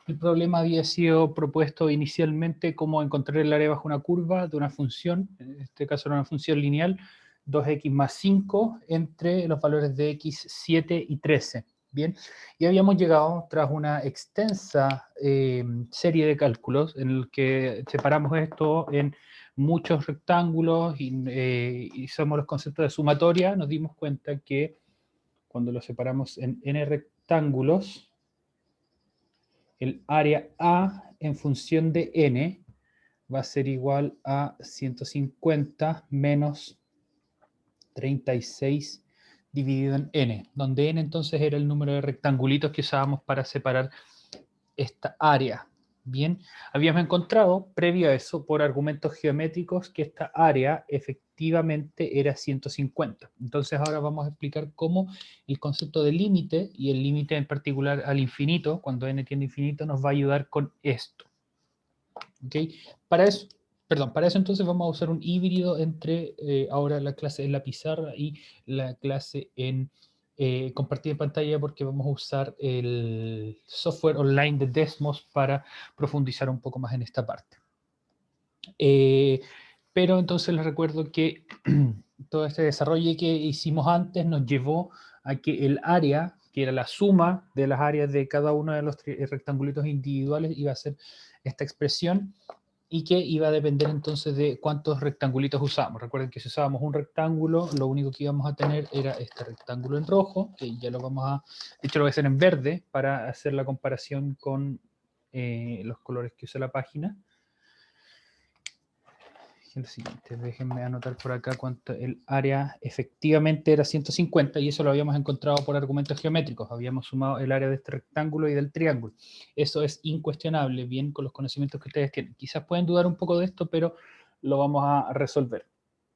El problema había sido propuesto inicialmente como encontrar el área bajo una curva de una función, en este caso era una función lineal, 2x más 5 entre los valores de x, 7 y 13. Bien, y habíamos llegado tras una extensa serie de cálculos en el que separamos esto en muchos rectángulos y hicimos los conceptos de sumatoria, nos dimos cuenta que cuando lo separamos en n rectángulos, el área A en función de n va a ser igual a 150 menos 36 dividido en n, donde n entonces era el número de rectangulitos que usábamos para separar esta área. Bien, habíamos encontrado, previo a eso, por argumentos geométricos, que esta área efectivamente era 150. Entonces ahora vamos a explicar cómo el concepto de límite, y el límite en particular al infinito, cuando n tiende a infinito, nos va a ayudar con esto. ¿Ok? Para eso entonces vamos a usar un híbrido entre ahora la clase en la pizarra y la clase en compartir pantalla, porque vamos a usar el software online de Desmos para profundizar un poco más en esta parte. Pero entonces les recuerdo que todo este desarrollo que hicimos antes nos llevó a que el área, que era la suma de las áreas de cada uno de los rectangulitos individuales, iba a ser esta expresión, y que iba a depender entonces de cuántos rectangulitos usamos. Recuerden que si usábamos un rectángulo, lo único que íbamos a tener era este rectángulo en rojo, que ya lo vamos a, de hecho lo voy a hacer en verde para hacer la comparación con los colores que usa la página. El siguiente, déjenme anotar por acá cuánto el área efectivamente era 150, y eso lo habíamos encontrado por argumentos geométricos. Habíamos sumado el área de este rectángulo y del triángulo. Eso es incuestionable, bien, con los conocimientos que ustedes tienen. Quizás pueden dudar un poco de esto, pero lo vamos a resolver.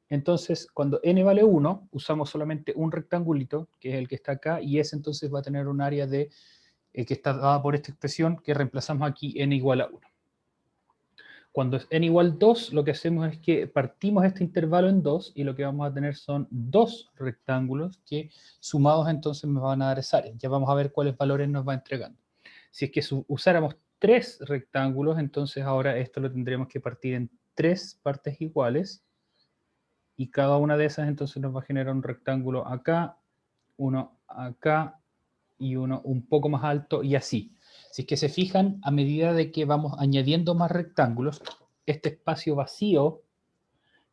Entonces, cuando n vale 1, usamos solamente un rectangulito, que es el que está acá, y ese entonces va a tener un área de, que está dada por esta expresión, que reemplazamos aquí n igual a 1. Cuando es n igual 2, lo que hacemos es que partimos este intervalo en 2, y lo que vamos a tener son dos rectángulos que sumados entonces me van a dar esa área. Ya vamos a ver cuáles valores nos va entregando. Si es que usáramos tres rectángulos, entonces ahora esto lo tendremos que partir en tres partes iguales, y cada una de esas entonces nos va a generar un rectángulo acá, uno acá y uno un poco más alto, y así. Si es que se fijan, a medida de que vamos añadiendo más rectángulos, este espacio vacío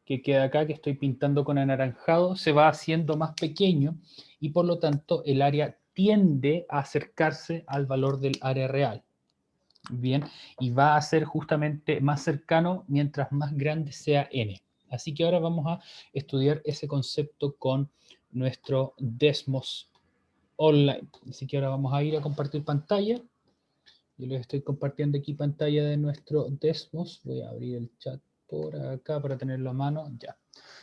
que queda acá, que estoy pintando con anaranjado, se va haciendo más pequeño, y por lo tanto el área tiende a acercarse al valor del área real. Bien, y va a ser justamente más cercano mientras más grande sea n. Así que ahora vamos a estudiar ese concepto con nuestro Desmos online. Así que ahora vamos a ir a compartir pantalla. Yo les estoy compartiendo aquí pantalla de nuestro Desmos. Voy a abrir el chat por acá para tenerlo a mano. Ya,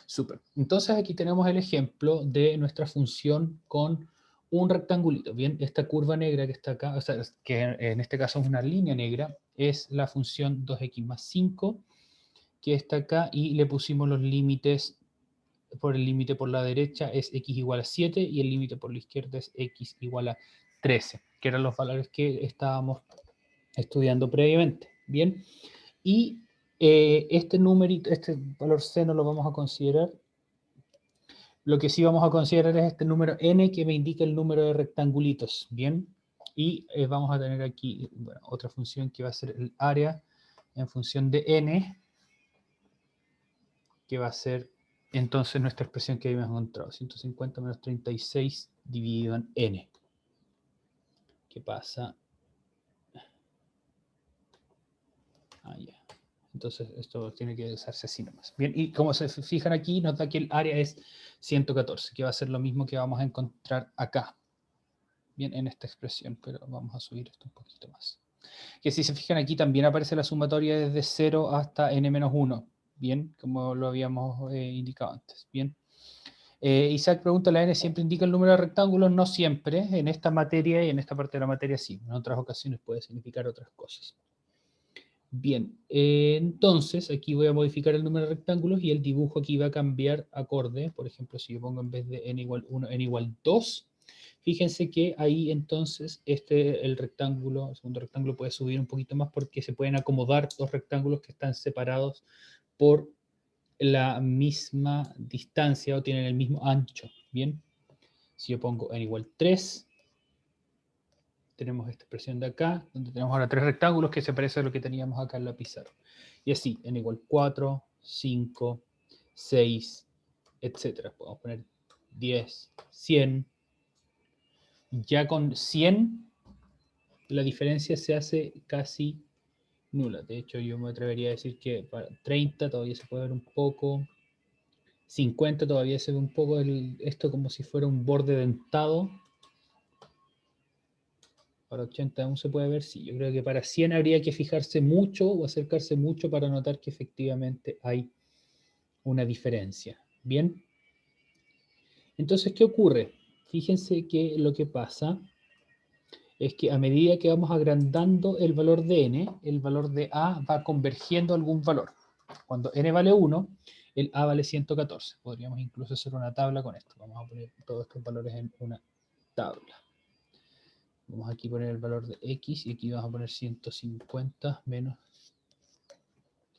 súper. Entonces aquí tenemos el ejemplo de nuestra función con un rectangulito. Bien, esta curva negra que está acá, o sea, que en este caso es una línea negra, es la función 2x más 5, que está acá, y le pusimos los límites. Por el límite por la derecha es x igual a 7, y el límite por la izquierda es x igual a 13, que eran los valores que estábamos estudiando previamente. Bien, y este numerito, este valor c no lo vamos a considerar. Lo que sí vamos a considerar es este número n, que me indica el número de rectangulitos. Bien, y vamos a tener aquí, bueno, otra función que va a ser el área en función de n, que va a ser entonces nuestra expresión que habíamos encontrado, 150 menos 36 dividido en n. ¿Qué pasa? Ah, ya. Entonces esto tiene que usarse así nomás. Bien, y como se fijan aquí, nos da que el área es 114, que va a ser lo mismo que vamos a encontrar acá. Bien, en esta expresión, pero vamos a subir esto un poquito más. Que si se fijan aquí también aparece la sumatoria desde 0 hasta n-1. Bien, como lo habíamos indicado antes. Bien. Isaac pregunta, ¿la n siempre indica el número de rectángulos? No siempre, en esta materia y en esta parte de la materia sí. En otras ocasiones puede significar otras cosas. Bien, entonces aquí voy a modificar el número de rectángulos, y el dibujo aquí va a cambiar acorde. Por ejemplo, si yo pongo en vez de n igual 1, n igual 2, Fíjense que ahí entonces el rectángulo, el segundo rectángulo puede subir un poquito más porque se pueden acomodar dos rectángulos que están separados por la misma distancia o tienen el mismo ancho. Bien, si yo pongo n igual 3, tenemos esta expresión de acá, donde tenemos ahora tres rectángulos que se parece a lo que teníamos acá en la pizarra. Y así, n igual 4, 5, 6, etcétera. Podemos poner 10, 100. Ya con 100, la diferencia se hace casi nula. De hecho, yo me atrevería a decir que para 30 todavía se puede ver un poco. 50 todavía se ve un poco esto como si fuera un borde dentado. Para 80 aún se puede ver, sí. Yo creo que para 100 habría que fijarse mucho o acercarse mucho para notar que efectivamente hay una diferencia. Bien. Entonces, ¿qué ocurre? Fíjense que lo que pasa es que a medida que vamos agrandando el valor de n, el valor de a va convergiendo a algún valor. Cuando n vale 1, el a vale 114. Podríamos incluso hacer una tabla con esto. Vamos a poner todos estos valores en una tabla. Vamos aquí a poner el valor de x y aquí vamos a poner 150 menos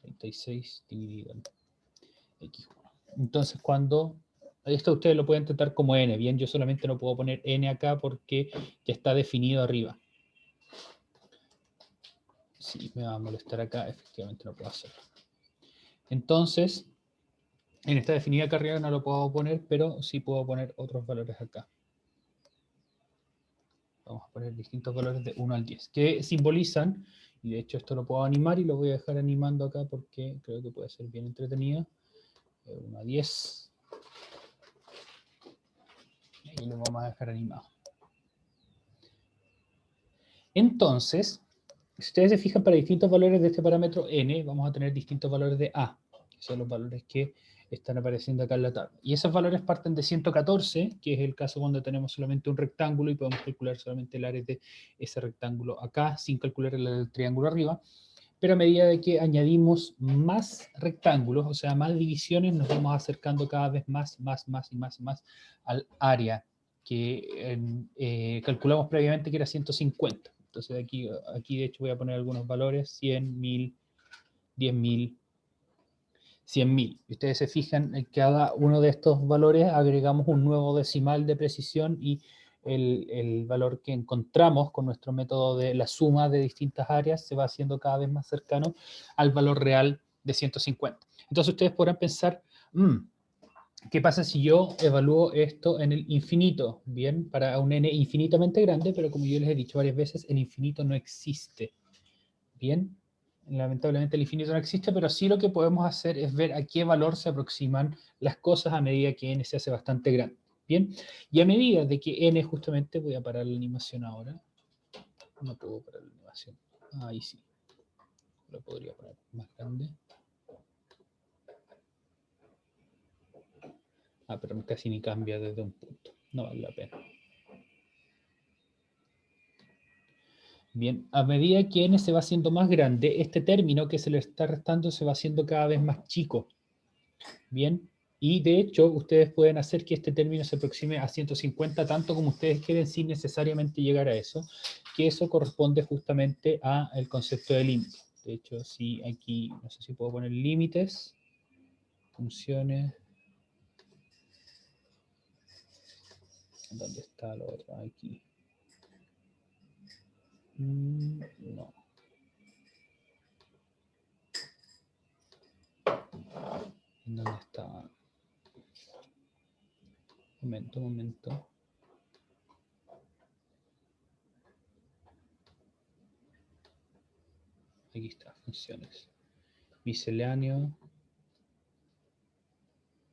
36 dividido en x1. Entonces, cuando esto ustedes lo pueden tratar como n, bien, yo solamente no puedo poner n acá porque ya está definido arriba. Si me va a molestar acá, efectivamente no puedo hacerlo. Entonces, en esta definida acá arriba no lo puedo poner, pero sí puedo poner otros valores acá. Vamos a poner distintos valores de 1 al 10, que simbolizan, y de hecho esto lo puedo animar y lo voy a dejar animando acá porque creo que puede ser bien entretenido. 1 a 10. Y lo vamos a dejar animado. Entonces, si ustedes se fijan, para distintos valores de este parámetro n, vamos a tener distintos valores de a, que son los valores que están apareciendo acá en la tabla. Y esos valores parten de 114, que es el caso cuando tenemos solamente un rectángulo y podemos calcular solamente el área de ese rectángulo acá, sin calcular el área del triángulo arriba. Pero a medida de que añadimos más rectángulos, o sea, más divisiones, nos vamos acercando cada vez más al área que calculamos previamente que era 150. Entonces aquí de hecho voy a poner algunos valores, 100, 1000, 10.000, 100.000. Y ustedes se fijan, en cada uno de estos valores agregamos un nuevo decimal de precisión y el valor que encontramos con nuestro método de la suma de distintas áreas se va haciendo cada vez más cercano al valor real de 150. Entonces ustedes podrán pensar, ¿qué pasa si yo evalúo esto en el infinito? Bien, para un n infinitamente grande, pero como yo les he dicho varias veces, el infinito no existe. Bien, lamentablemente el infinito no existe, pero sí lo que podemos hacer es ver a qué valor se aproximan las cosas a medida que n se hace bastante grande. Bien, y a medida de que n justamente, voy a parar la animación ahora. No puedo parar la animación. Ahí sí. Lo podría poner más grande. Pero casi ni cambia desde un punto. No vale la pena. Bien, a medida que n se va haciendo más grande, este término que se le está restando se va haciendo cada vez más chico. Bien, y de hecho ustedes pueden hacer que este término se aproxime a 150 tanto como ustedes quieren sin necesariamente llegar a eso, que eso corresponde justamente al concepto de límite. De hecho, si aquí, no sé si puedo poner límites, funciones. ¿Dónde está lo otro? Aquí. No. ¿Dónde está? Momento. Aquí está, funciones. Misceláneo.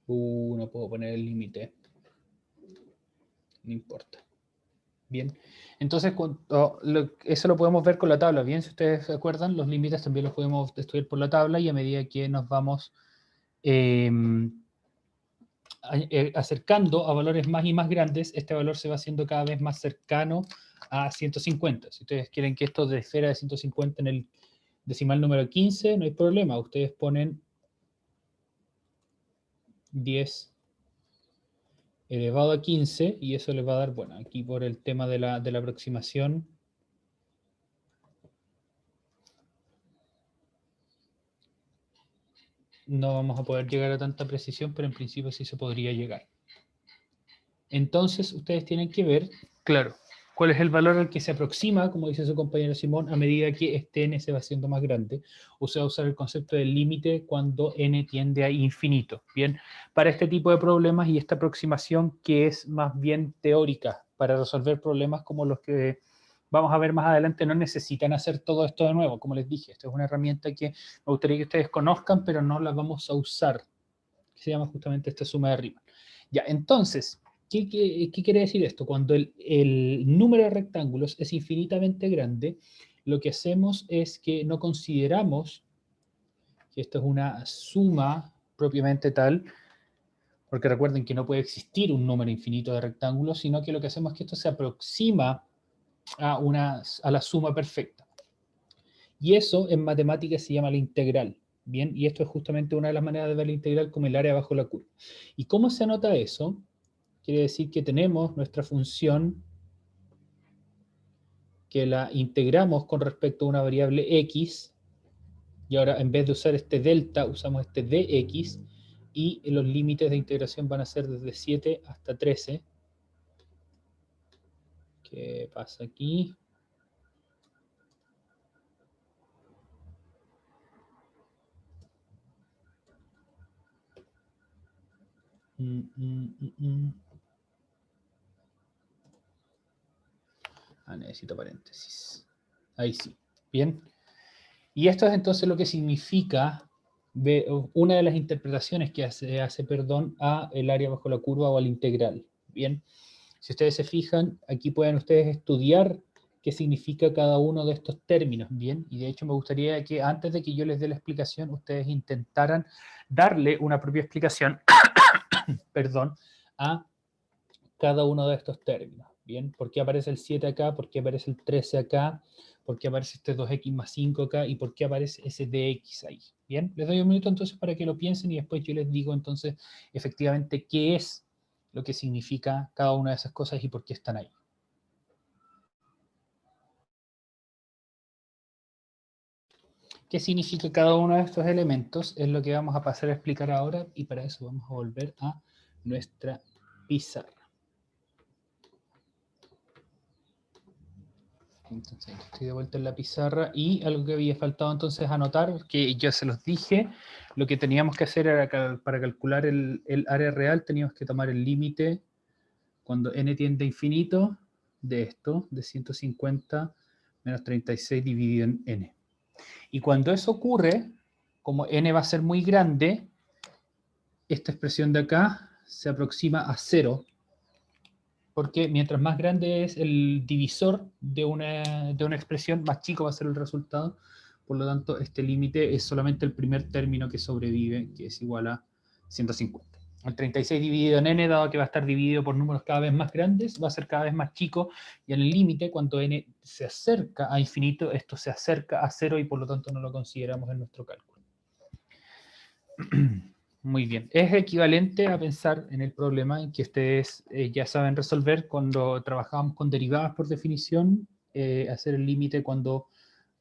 No puedo poner el límite. No importa. Bien, entonces eso lo podemos ver con la tabla. Bien, si ustedes se acuerdan, los límites también los podemos estudiar por la tabla y a medida que nos vamos acercando a valores más y más grandes, este valor se va haciendo cada vez más cercano a 150. Si ustedes quieren que esto difiera de 150 en el decimal número 15, no hay problema. Ustedes ponen 10 elevado a 15, y eso le va a dar, bueno, aquí por el tema de la aproximación, no vamos a poder llegar a tanta precisión, pero en principio sí se podría llegar. Entonces, ustedes tienen que ver, claro, cuál es el valor al que se aproxima, como dice su compañero Simón, a medida que este n se va haciendo más grande. O sea, usar el concepto del límite cuando n tiende a infinito. Bien, para este tipo de problemas y esta aproximación que es más bien teórica, para resolver problemas como los que vamos a ver más adelante, no necesitan hacer todo esto de nuevo. Como les dije, esta es una herramienta que me gustaría que ustedes conozcan, pero no la vamos a usar, que se llama justamente esta suma de Riemann. Ya, entonces, ¿qué quiere decir esto? Cuando el número de rectángulos es infinitamente grande, lo que hacemos es que no consideramos que esto es una suma propiamente tal, porque recuerden que no puede existir un número infinito de rectángulos, sino que lo que hacemos es que esto se aproxima a la suma perfecta. Y eso en matemáticas se llama la integral. Bien, y esto es justamente una de las maneras de ver la integral como el área bajo la curva. ¿Y cómo se anota eso? Quiere decir que tenemos nuestra función que la integramos con respecto a una variable x, y ahora en vez de usar este delta, usamos este dx, y los límites de integración van a ser desde 7 hasta 13. ¿Qué pasa aquí? Necesito paréntesis. Ahí sí. Bien. Y esto es entonces lo que significa una de las interpretaciones que hace, perdón, a el área bajo la curva o al integral. Bien. Si ustedes se fijan, aquí pueden ustedes estudiar qué significa cada uno de estos términos, ¿bien? Y de hecho me gustaría que antes de que yo les dé la explicación, ustedes intentaran darle una propia explicación, perdón, a cada uno de estos términos, ¿bien? ¿Por qué aparece el 7 acá? ¿Por qué aparece el 13 acá? ¿Por qué aparece este 2x más 5 acá? ¿Y por qué aparece ese dx ahí? ¿Bien? Les doy un minuto entonces para que lo piensen y después yo les digo entonces efectivamente qué es lo que significa cada una de esas cosas y por qué están ahí. ¿Qué significa cada uno de estos elementos? Es lo que vamos a pasar a explicar ahora y para eso vamos a volver a nuestra pizarra. Entonces estoy de vuelta en la pizarra y algo que había faltado entonces anotar, que ya se los dije, lo que teníamos que hacer era para calcular el área real teníamos que tomar el límite cuando n tiende a infinito de esto, de 150 menos 36 dividido en n. Y cuando eso ocurre, como n va a ser muy grande, esta expresión de acá se aproxima a 0, porque mientras más grande es el divisor de una expresión, más chico va a ser el resultado. Por lo tanto, este límite es solamente el primer término que sobrevive, que es igual a 150. El 36 dividido en n, dado que va a estar dividido por números cada vez más grandes, va a ser cada vez más chico, y en el límite, cuando n se acerca a infinito, esto se acerca a 0 y por lo tanto no lo consideramos en nuestro cálculo. Muy bien. Es equivalente a pensar en el problema en que ustedes ya saben resolver cuando trabajamos con derivadas por definición, hacer el límite cuando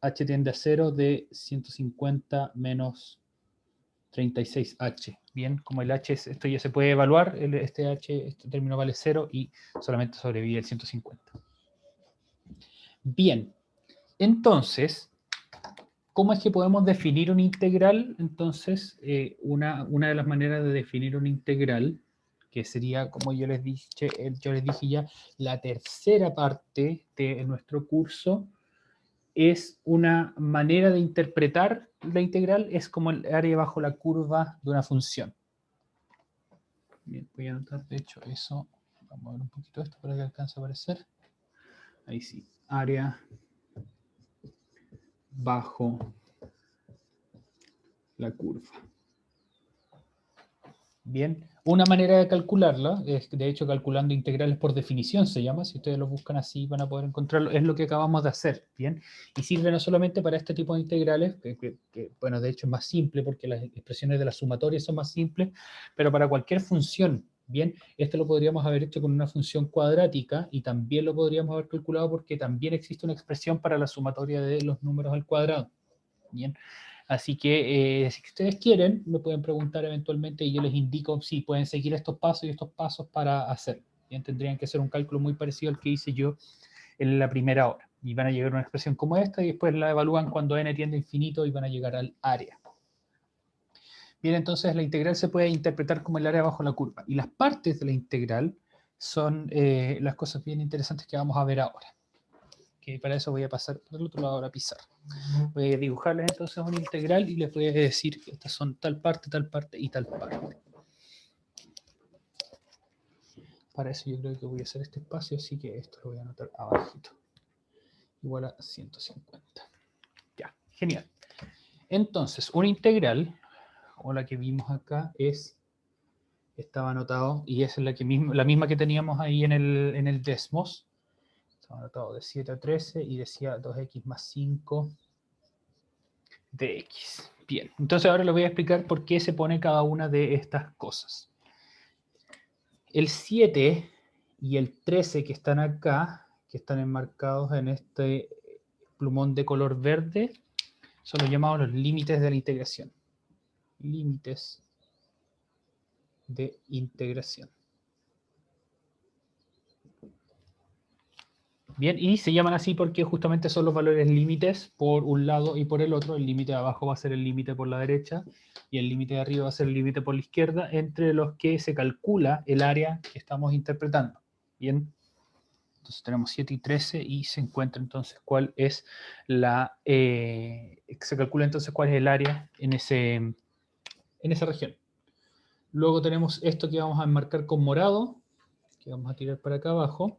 h tiende a 0 de 150 menos 36h. Bien, como el h, esto ya se puede evaluar, este término vale 0 y solamente sobrevive el 150. Bien, entonces, ¿cómo es que podemos definir una integral? Entonces, una de las maneras de definir una integral, que sería, como yo les dije ya, la tercera parte de nuestro curso, es una manera de interpretar la integral, es como el área bajo la curva de una función. Bien, voy a anotar, de hecho, eso. Vamos a ver un poquito esto para que alcance a aparecer. Ahí sí, área bajo la curva. Bien, una manera de calcularla, es de hecho calculando integrales por definición se llama, si ustedes lo buscan así van a poder encontrarlo, es lo que acabamos de hacer, ¿bien? Y sirve no solamente para este tipo de integrales, bueno, de hecho es más simple porque las expresiones de las sumatorias son más simples, pero para cualquier función Bien, esto lo podríamos haber hecho con una función cuadrática y también lo podríamos haber calculado porque también existe una expresión para la sumatoria de los números al cuadrado. Bien, así que si ustedes quieren, me pueden preguntar eventualmente y yo les indico si pueden seguir estos pasos y estos pasos para hacerlo. Bien, tendrían que hacer un cálculo muy parecido al que hice yo en la primera hora. Y van a llegar a una expresión como esta y después la evalúan cuando n tiende a infinito y van a llegar al área. Bien, entonces la integral se puede interpretar como el área bajo la curva. Y las partes de la integral son las cosas bien interesantes que vamos a ver ahora. Que para eso voy a pasar por el otro lado de la pizarra. Voy a dibujarles entonces una integral y les voy a decir que estas son tal parte y tal parte. Para eso yo creo que voy a hacer este espacio, así que esto lo voy a anotar abajito. Igual a 150. Ya, genial. Entonces, una integral, o la que vimos acá, estaba anotado, y es la misma que teníamos ahí en el Desmos. Estaba anotado de 7 a 13 y decía 2x más 5 de x. Bien, entonces ahora les voy a explicar por qué se pone cada una de estas cosas. El 7 y el 13 que están acá, que están enmarcados en este plumón de color verde, son los llamados los límites de la integración. Límites de integración. Bien, y se llaman así porque justamente son los valores límites por un lado y por el otro. El límite de abajo va a ser el límite por la derecha y el límite de arriba va a ser el límite por la izquierda, entre los que se calcula el área que estamos interpretando. Bien, entonces tenemos 7 y 13 y se encuentra entonces cuál es se calcula entonces cuál es el área en esa región. Luego tenemos esto que vamos a enmarcar con morado, que vamos a tirar para acá abajo.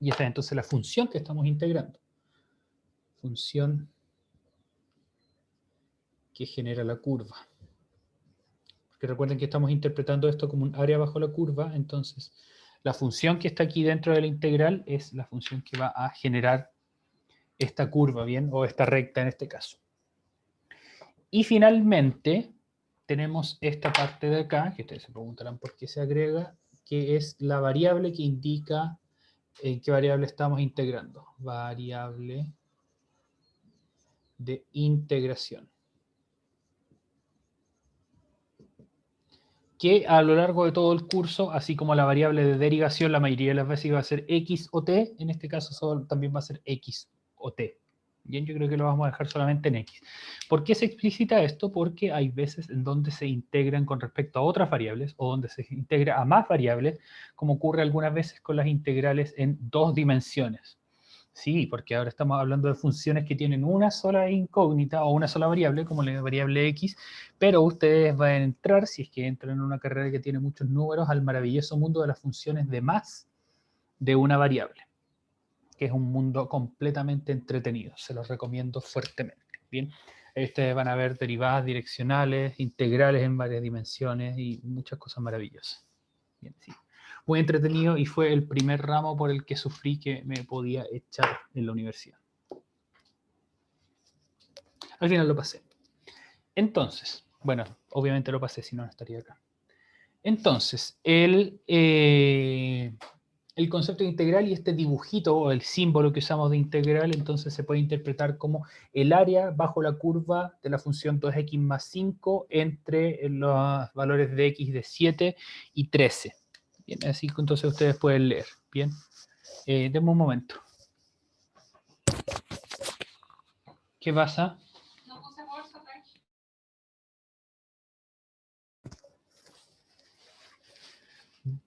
Y esta es entonces la función que estamos integrando. Función que genera la curva. Porque recuerden que estamos interpretando esto como un área bajo la curva, entonces la función que está aquí dentro de la integral es la función que va a generar esta curva, ¿bien? O esta recta en este caso. Y finalmente tenemos esta parte de acá, que ustedes se preguntarán por qué se agrega, que es la variable que indica en qué variable estamos integrando. Variable de integración. Que a lo largo de todo el curso, así como la variable de derivación, la mayoría de las veces va a ser x o t, en este caso también va a ser x o t. Bien, yo creo que lo vamos a dejar solamente en x. ¿Por qué se explicita esto? Porque hay veces en donde se integran con respecto a otras variables, o donde se integra a más variables, como ocurre algunas veces con las integrales en 2 dimensiones. Sí, porque ahora estamos hablando de funciones que tienen una sola incógnita o una sola variable, como la variable x, pero ustedes van a entrar, si es que entran en una carrera que tiene muchos números, al maravilloso mundo de las funciones de más de una variable, que es un mundo completamente entretenido. Se los recomiendo fuertemente. Bien, ustedes van a ver derivadas direccionales, integrales en varias dimensiones y muchas cosas maravillosas. Bien, sí. Muy entretenido y fue el primer ramo por el que sufrí que me podía echar en la universidad. Al final lo pasé. Entonces, bueno, obviamente lo pasé, si no, no estaría acá. Entonces, el concepto de integral y este dibujito o el símbolo que usamos de integral, entonces se puede interpretar como el área bajo la curva de la función 2x más 5 entre los valores de x de 7 y 13. Bien, así que entonces ustedes pueden leer. Bien, denme un momento. ¿Qué pasa?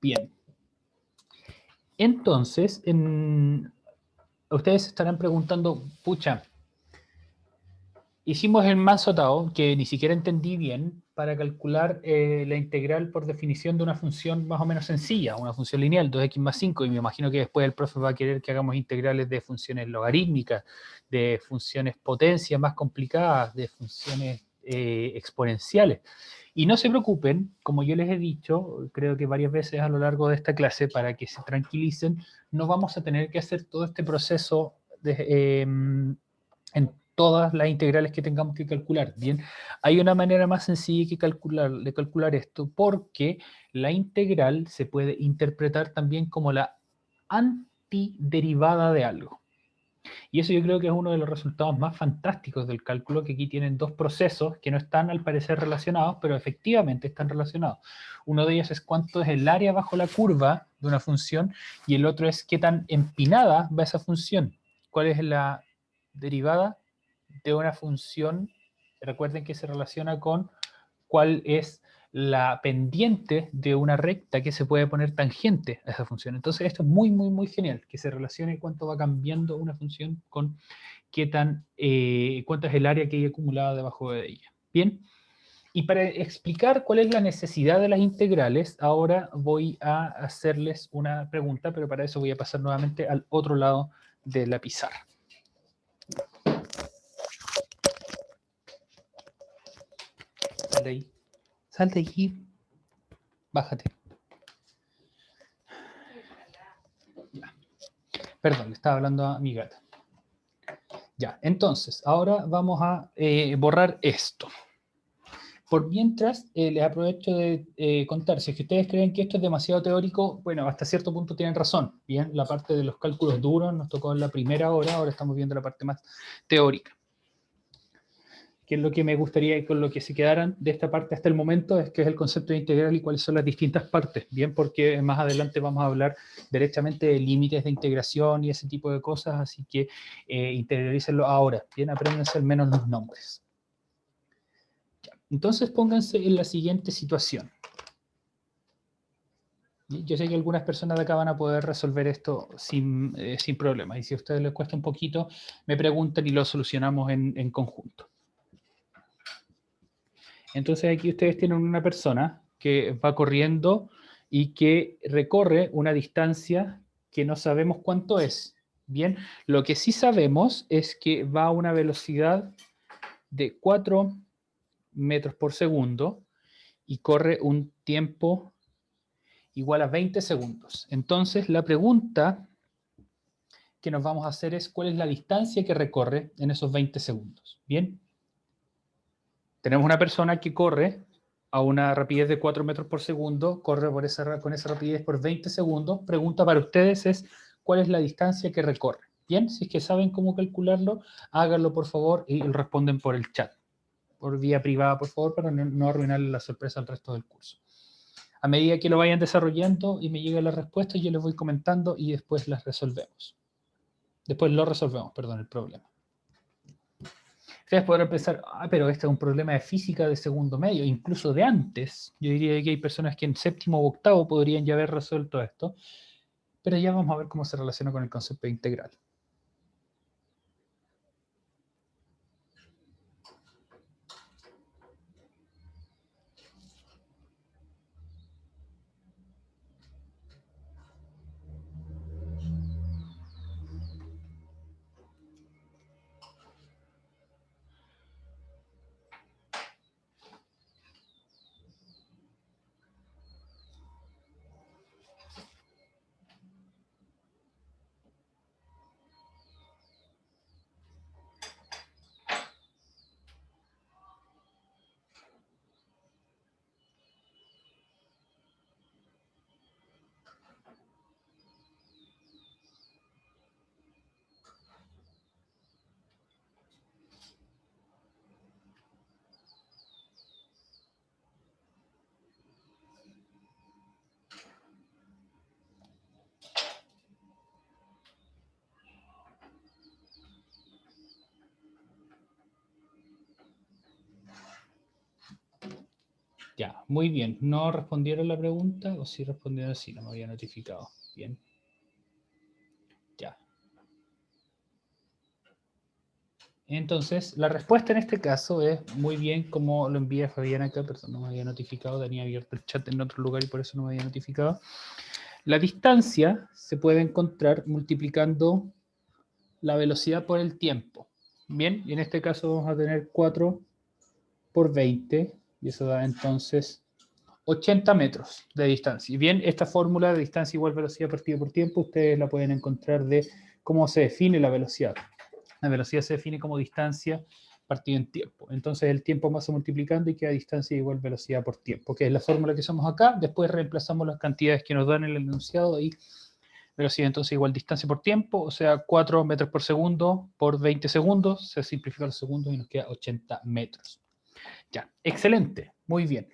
Bien. Entonces, ustedes estarán preguntando, pucha, hicimos el manso Tao, que ni siquiera entendí bien, para calcular la integral por definición de una función más o menos sencilla, una función lineal, 2x más 5, y me imagino que después el profe va a querer que hagamos integrales de funciones logarítmicas, de funciones potencias más complicadas, de funciones exponenciales. Y no se preocupen, como yo les he dicho, creo que varias veces a lo largo de esta clase, para que se tranquilicen, no vamos a tener que hacer todo este proceso en todas las integrales que tengamos que calcular. Bien, hay una manera más sencilla de calcular esto, porque la integral se puede interpretar también como la antiderivada de algo. Y eso yo creo que es uno de los resultados más fantásticos del cálculo, que aquí tienen dos procesos que no están al parecer relacionados, pero efectivamente están relacionados. Uno de ellos es cuánto es el área bajo la curva de una función, y el otro es qué tan empinada va esa función. ¿Cuál es la derivada de una función? Recuerden que se relaciona con cuál es la pendiente de una recta que se puede poner tangente a esa función. Entonces esto es muy, muy, muy genial, que se relacione cuánto va cambiando una función con cuánto es el área que hay acumulada debajo de ella. Bien, y para explicar cuál es la necesidad de las integrales, ahora voy a hacerles una pregunta, pero para eso voy a pasar nuevamente al otro lado de la pizarra. Sal de ahí. Sal de aquí. Bájate. Ya. Perdón, le estaba hablando a mi gata. Ya, entonces, ahora vamos a borrar esto. Por mientras, les aprovecho de contar, si es que ustedes creen que esto es demasiado teórico, bueno, hasta cierto punto tienen razón. Bien, la parte de los cálculos duros nos tocó en la primera hora, ahora estamos viendo la parte más teórica. Que es lo que me gustaría con lo que se quedaran de esta parte hasta el momento, es que es el concepto de integral y cuáles son las distintas partes. Bien, porque más adelante vamos a hablar derechamente de límites de integración y ese tipo de cosas, así que interiorícenlo ahora. Bien, apréndanse al menos los nombres. Entonces pónganse en la siguiente situación. Yo sé que algunas personas de acá van a poder resolver esto sin problema. Y si a ustedes les cuesta un poquito, me preguntan y lo solucionamos en conjunto. Entonces aquí ustedes tienen una persona que va corriendo y que recorre una distancia que no sabemos cuánto es. Bien, lo que sí sabemos es que va a una velocidad de 4 metros por segundo y corre un tiempo igual a 20 segundos. Entonces, la pregunta que nos vamos a hacer es ¿cuál es la distancia que recorre en esos 20 segundos? Bien, tenemos una persona que corre a una rapidez de 4 metros por segundo, corre con esa rapidez por 20 segundos. Pregunta para ustedes es ¿cuál es la distancia que recorre? Bien, si es que saben cómo calcularlo, háganlo por favor y responden por el chat, por vía privada, por favor, para no arruinarle la sorpresa al resto del curso. A medida que lo vayan desarrollando y me lleguen las respuestas, yo les voy comentando y después las resolvemos. Después lo resolvemos, perdón, el problema. Ustedes podrán pensar, pero este es un problema de física de segundo medio, incluso de antes. Yo diría que hay personas que en séptimo o octavo podrían ya haber resuelto esto, pero ya vamos a ver cómo se relaciona con el concepto de integral. Ya, muy bien. ¿No respondieron la pregunta o sí respondieron? Sí, no me había notificado. Bien. Ya. Entonces, la respuesta en este caso es muy bien como lo envía Fabián acá, perdón, no me había notificado, tenía abierto el chat en otro lugar y por eso no me había notificado. La distancia se puede encontrar multiplicando la velocidad por el tiempo. Bien, y en este caso vamos a tener 4 por 20, y eso da entonces 80 metros de distancia. Y bien, esta fórmula de distancia igual velocidad partido por tiempo, ustedes la pueden encontrar de cómo se define la velocidad. La velocidad se define como distancia partido en tiempo. Entonces el tiempo va multiplicando y queda distancia igual velocidad por tiempo, que es la fórmula que usamos acá. Después reemplazamos las cantidades que nos dan en el enunciado y velocidad entonces igual distancia por tiempo, o sea, 4 metros por segundo por 20 segundos. Se simplifica los segundos y nos queda 80 metros. Ya, excelente, muy bien.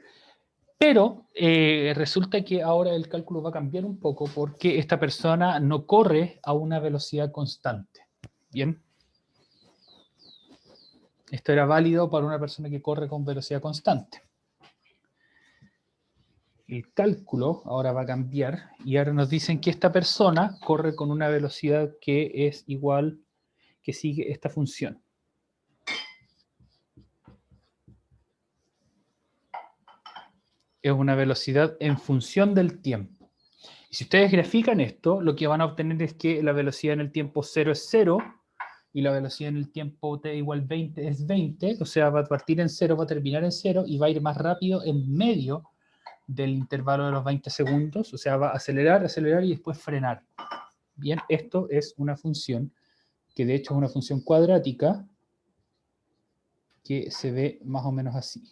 Pero resulta que ahora el cálculo va a cambiar un poco porque esta persona no corre a una velocidad constante. ¿Bien? Esto era válido para una persona que corre con velocidad constante. El cálculo ahora va a cambiar y ahora nos dicen que esta persona corre con una velocidad que es igual, que sigue esta función. Es una velocidad en función del tiempo. Y si ustedes grafican esto, lo que van a obtener es que la velocidad en el tiempo 0 es 0 y la velocidad en el tiempo t igual 20 es 20, o sea, va a partir en 0, va a terminar en 0 y va a ir más rápido en medio del intervalo de los 20 segundos, o sea, va a acelerar, acelerar y después frenar. Bien, esto es una función que de hecho es una función cuadrática que se ve más o menos así.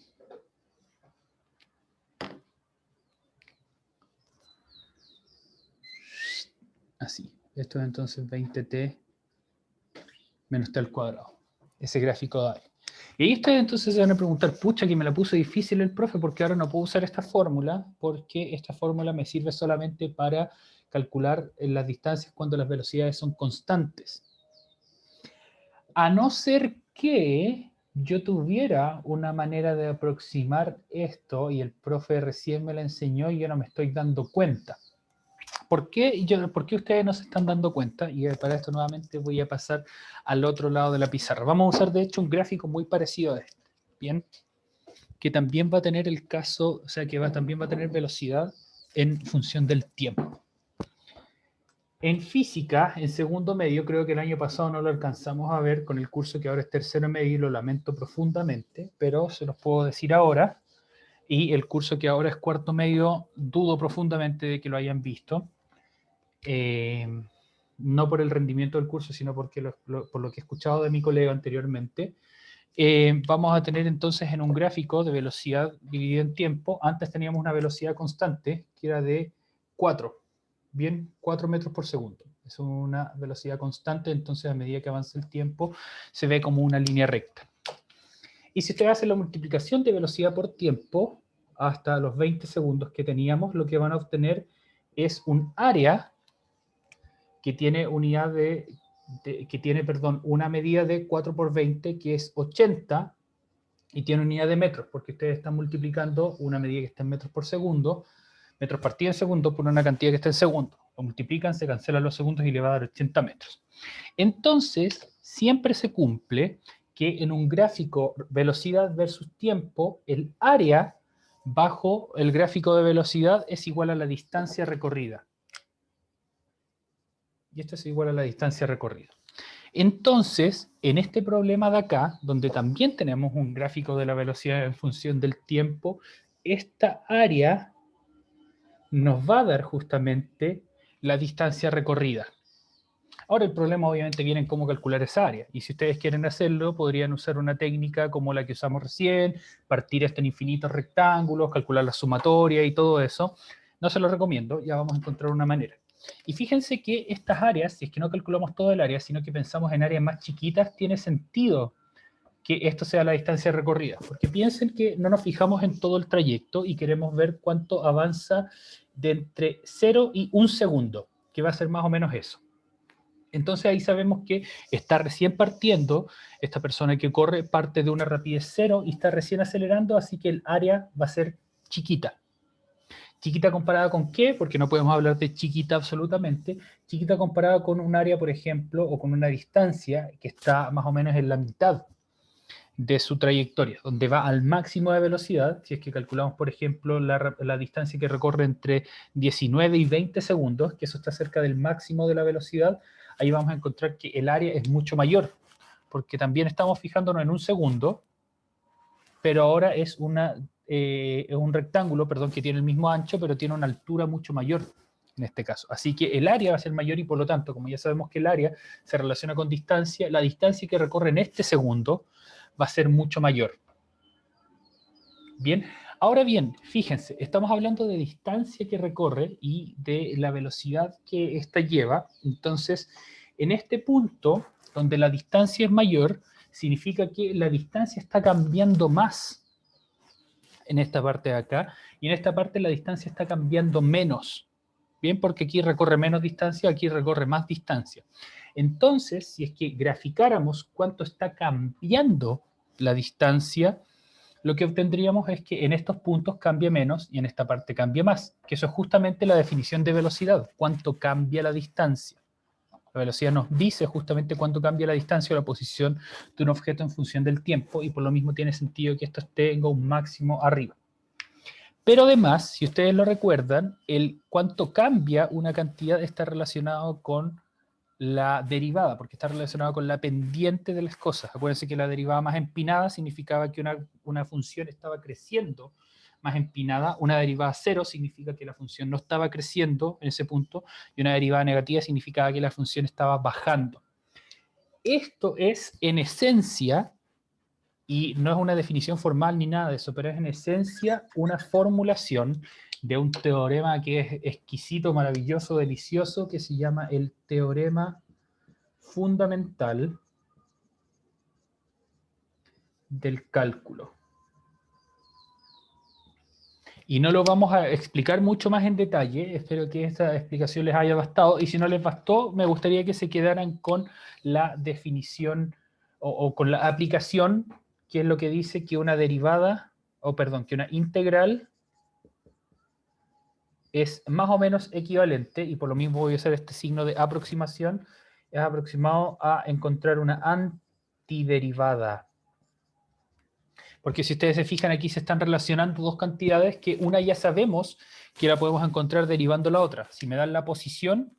Así. Esto es entonces 20t menos t al cuadrado. Ese gráfico da. Y ahí ustedes entonces se van a preguntar, pucha, que me la puso difícil el profe, porque ahora no puedo usar esta fórmula, porque esta fórmula me sirve solamente para calcular las distancias cuando las velocidades son constantes. A no ser que yo tuviera una manera de aproximar esto, y el profe recién me la enseñó y yo no me estoy dando cuenta. ¿Por qué ustedes no se están dando cuenta? Y para esto nuevamente voy a pasar al otro lado de la pizarra. Vamos a usar de hecho un gráfico muy parecido a este, ¿bien? Que también va a tener el caso, o sea, que también va a tener velocidad en función del tiempo. En física, en segundo medio, creo que el año pasado no lo alcanzamos a ver con el curso que ahora es tercero medio y lo lamento profundamente, pero se los puedo decir ahora. Y el curso que ahora es cuarto medio, dudo profundamente de que lo hayan visto. No por el rendimiento del curso, sino porque por lo que he escuchado de mi colega anteriormente. Vamos a tener entonces en un gráfico de velocidad dividida en tiempo. Antes teníamos una velocidad constante que era de 4, bien, 4 metros por segundo. Es una velocidad constante, entonces a medida que avanza el tiempo se ve como una línea recta. Y si usted hace la multiplicación de velocidad por tiempo hasta los 20 segundos que teníamos, lo que van a obtener es un área que tiene una medida de 4 por 20, que es 80, y tiene unidad de metros, porque ustedes están multiplicando una medida que está en metros por segundo, metros partida en segundo, por una cantidad que está en segundo. Lo multiplican, se cancelan los segundos y le va a dar 80 metros. Entonces, siempre se cumple que en un gráfico velocidad versus tiempo, el área bajo el gráfico de velocidad es igual a la distancia recorrida. Y esto es igual a la distancia recorrida. Entonces, en este problema de acá, donde también tenemos un gráfico de la velocidad en función del tiempo, esta área nos va a dar justamente la distancia recorrida. Ahora el problema obviamente viene en cómo calcular esa área. Y si ustedes quieren hacerlo, podrían usar una técnica como la que usamos recién, partir esto en infinitos rectángulos, calcular la sumatoria y todo eso. No se lo recomiendo, ya vamos a encontrar una manera. Y fíjense que estas áreas, si es que no calculamos todo el área, sino que pensamos en áreas más chiquitas, tiene sentido que esto sea la distancia recorrida. Porque piensen que no nos fijamos en todo el trayecto y queremos ver cuánto avanza de entre 0 y 1 segundo, que va a ser más o menos eso. Entonces ahí sabemos que está recién partiendo, esta persona que corre parte de una rapidez 0 y está recién acelerando, así que el área va a ser chiquita. ¿Chiquita comparada con qué? Porque no podemos hablar de chiquita absolutamente. Chiquita comparada con un área, por ejemplo, o con una distancia que está más o menos en la mitad de su trayectoria, donde va al máximo de velocidad, si es que calculamos, por ejemplo, la distancia que recorre entre 19 y 20 segundos, que eso está cerca del máximo de la velocidad, ahí vamos a encontrar que el área es mucho mayor, porque también estamos fijándonos en un segundo, pero ahora es un rectángulo, perdón, que tiene el mismo ancho, pero tiene una altura mucho mayor. en este caso. Así que el área va a ser mayor y por lo tanto, como ya sabemos que el área se relaciona con distancia, la distancia que recorre en este segundo va a ser mucho mayor. Bien, ahora bien, fíjense, estamos hablando de distancia que recorre y de la velocidad que ésta lleva. Entonces, en este punto, donde la distancia es mayor, significa que la distancia está cambiando más en esta parte de acá, y en esta parte la distancia está cambiando menos. Bien, porque aquí recorre menos distancia, aquí recorre más distancia. Entonces, si es que graficáramos cuánto está cambiando la distancia, lo que obtendríamos es que en estos puntos cambia menos y en esta parte cambia más, que eso es justamente la definición de velocidad, cuánto cambia la distancia. La velocidad nos dice justamente cuánto cambia la distancia o la posición de un objeto en función del tiempo, y por lo mismo tiene sentido que esto tenga un máximo arriba. Pero además, si ustedes lo recuerdan, el cuánto cambia una cantidad está relacionado con la derivada, porque está relacionado con la pendiente de las cosas. Acuérdense que la derivada más empinada significaba que una función estaba creciendo más empinada, una derivada cero significa que la función no estaba creciendo en ese punto, y una derivada negativa significaba que la función estaba bajando. Esto es, en esencia, y no es una definición formal ni nada de eso, pero es en esencia una formulación de un teorema que es exquisito, maravilloso, delicioso, que se llama el teorema fundamental del cálculo. Y no lo vamos a explicar mucho más en detalle, espero que esta explicación les haya bastado, y si no les bastó, me gustaría que se quedaran con la definición o con la aplicación, que es lo que dice que una derivada, que una integral es más o menos equivalente, y por lo mismo voy a usar este signo de aproximación, es aproximado a encontrar una antiderivada. Porque si ustedes se fijan aquí se están relacionando dos cantidades que una ya sabemos que la podemos encontrar derivando la otra. Si me dan la posición,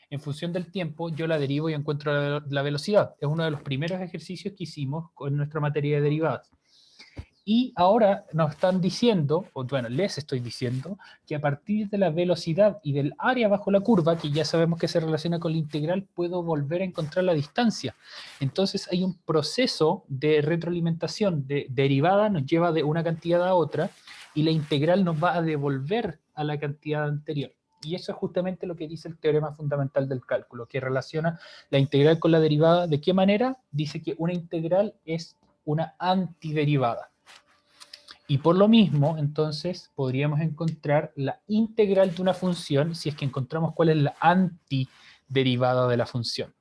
en función del tiempo, yo la derivo y encuentro la velocidad. Es uno de los primeros ejercicios que hicimos con nuestra materia de derivadas. Y ahora nos están diciendo, o bueno, les estoy diciendo, que a partir de la velocidad y del área bajo la curva, que ya sabemos que se relaciona con la integral, puedo volver a encontrar la distancia. Entonces hay un proceso de retroalimentación, de derivada nos lleva de una cantidad a otra, y la integral nos va a devolver a la cantidad anterior. Y eso es justamente lo que dice el teorema fundamental del cálculo, que relaciona la integral con la derivada. ¿De qué manera? Dice que una integral es una antiderivada. Y por lo mismo, entonces, podríamos encontrar la integral de una función si es que encontramos cuál es la antiderivada de la función.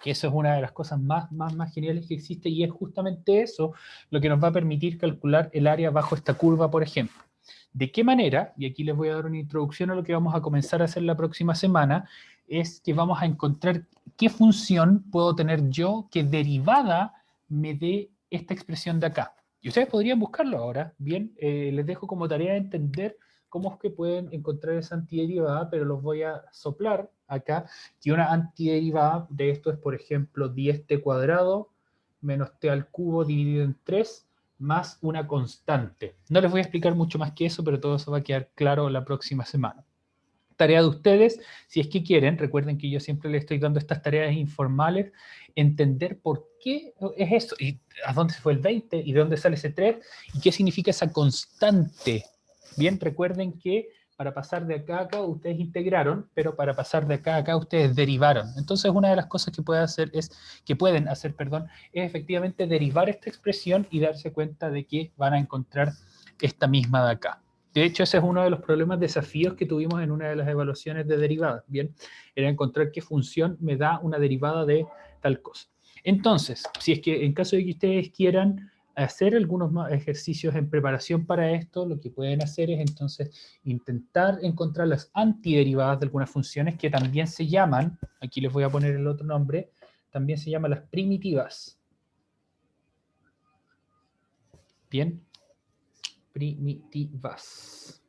Que eso es una de las cosas más geniales que existe, y es justamente eso lo que nos va a permitir calcular el área bajo esta curva, por ejemplo. ¿De qué manera? Y aquí les voy a dar una introducción a lo que vamos a comenzar a hacer la próxima semana, es que vamos a encontrar qué función puedo tener yo que derivada me dé esta expresión de acá. Y ustedes podrían buscarlo ahora, bien, les dejo como tarea entender cómo es que pueden encontrar esa antiderivada, pero los voy a soplar acá, que una antiderivada de esto es, por ejemplo, 10t cuadrado menos t al cubo dividido en 3 más una constante. No les voy a explicar mucho más que eso, pero todo eso va a quedar claro la próxima semana. Tarea de ustedes, si es que quieren, recuerden que yo siempre les estoy dando estas tareas informales, entender por qué es eso, y a dónde se fue el 20, y de dónde sale ese 3, y qué significa esa constante. Bien, recuerden que para pasar de acá a acá ustedes integraron, pero para pasar de acá a acá ustedes derivaron. Entonces una de las cosas que pueden hacer, es efectivamente derivar esta expresión y darse cuenta de que van a encontrar esta misma de acá. De hecho, ese es uno de los problemas, desafíos que tuvimos en una de las evaluaciones de derivadas, ¿bien? Era encontrar qué función me da una derivada de tal cosa. Entonces, si es que en caso de que ustedes quieran hacer algunos ejercicios en preparación para esto, lo que pueden hacer es entonces intentar encontrar las antiderivadas de algunas funciones que también se llaman, aquí les voy a poner el otro nombre, también se llaman las primitivas. Bien, primitivas.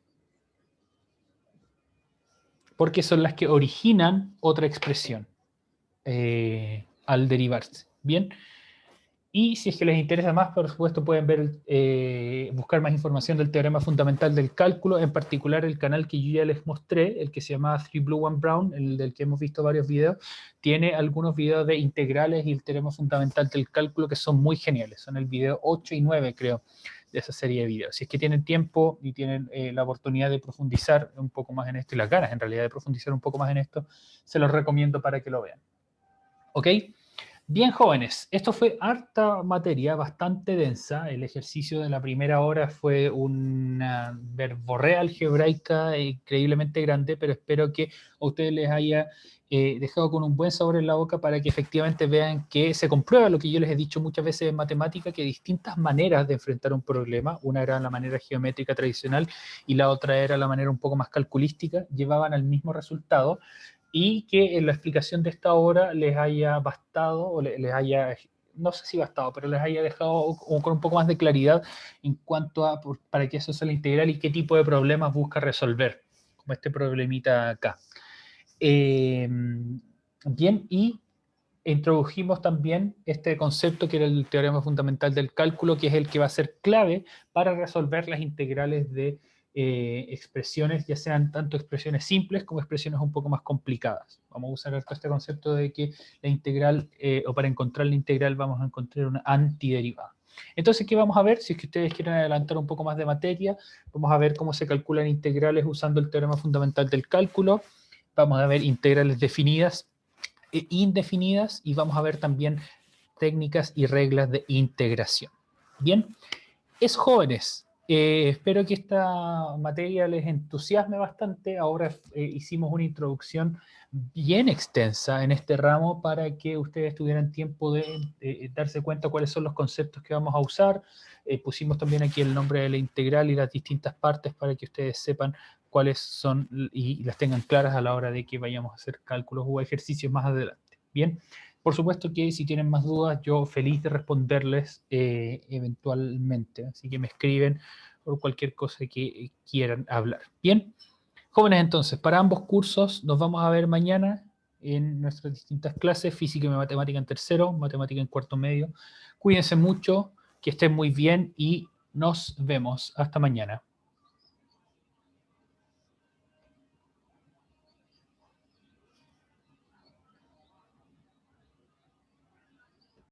Porque son las que originan otra expresión al derivarse. Bien, Y si es que les interesa más, por supuesto, pueden ver, buscar más información del teorema fundamental del cálculo, en particular el canal que yo ya les mostré, el que se llama 3 Blue 1 Brown, el del que hemos visto varios videos, tiene algunos videos de integrales y el teorema fundamental del cálculo que son muy geniales. Son el video 8 y 9, creo, de esa serie de videos. Si es que tienen tiempo y tienen la oportunidad de profundizar un poco más en esto, y las ganas en realidad de profundizar un poco más en esto, se los recomiendo para que lo vean. ¿Ok? Bien, jóvenes, esto fue harta materia, bastante densa. El ejercicio de la primera hora fue una verborrea algebraica increíblemente grande, pero espero que a ustedes les haya dejado con un buen sabor en la boca para que efectivamente vean que se comprueba lo que yo les he dicho muchas veces en matemática, que hay distintas maneras de enfrentar un problema. Una era la manera geométrica tradicional y la otra era la manera un poco más calculística, llevaban al mismo resultado. Y que en la explicación de esta obra les haya bastado, o les haya, no sé si bastado, pero les haya dejado con un poco más de claridad en cuanto a para qué eso es la integral y qué tipo de problemas busca resolver, como este problemita acá. Bien, y introdujimos también este concepto que era el teorema fundamental del cálculo, que es el que va a ser clave para resolver las integrales de expresiones, ya sean tanto expresiones simples como expresiones un poco más complicadas. Vamos a usar este concepto de que la integral, o para encontrar la integral vamos a encontrar una antiderivada. Entonces, ¿qué vamos a ver? Si es que ustedes quieren adelantar un poco más de materia, vamos a ver cómo se calculan integrales usando el teorema fundamental del cálculo. Vamos a ver integrales definidas e indefinidas y vamos a ver también técnicas y reglas de integración. Bien, es jóvenes. Espero que esta materia les entusiasme bastante. Ahora hicimos una introducción bien extensa en este ramo para que ustedes tuvieran tiempo de darse cuenta cuáles son los conceptos que vamos a usar. Pusimos también aquí el nombre de la integral y las distintas partes para que ustedes sepan cuáles son y las tengan claras a la hora de que vayamos a hacer cálculos o ejercicios más adelante. Bien. Por supuesto que si tienen más dudas, yo feliz de responderles eventualmente. Así que me escriben por cualquier cosa que quieran hablar. Bien, jóvenes, entonces, para ambos cursos nos vamos a ver mañana en nuestras distintas clases, física y matemática en tercero, matemática en cuarto medio. Cuídense mucho, que estén muy bien y nos vemos. Hasta mañana.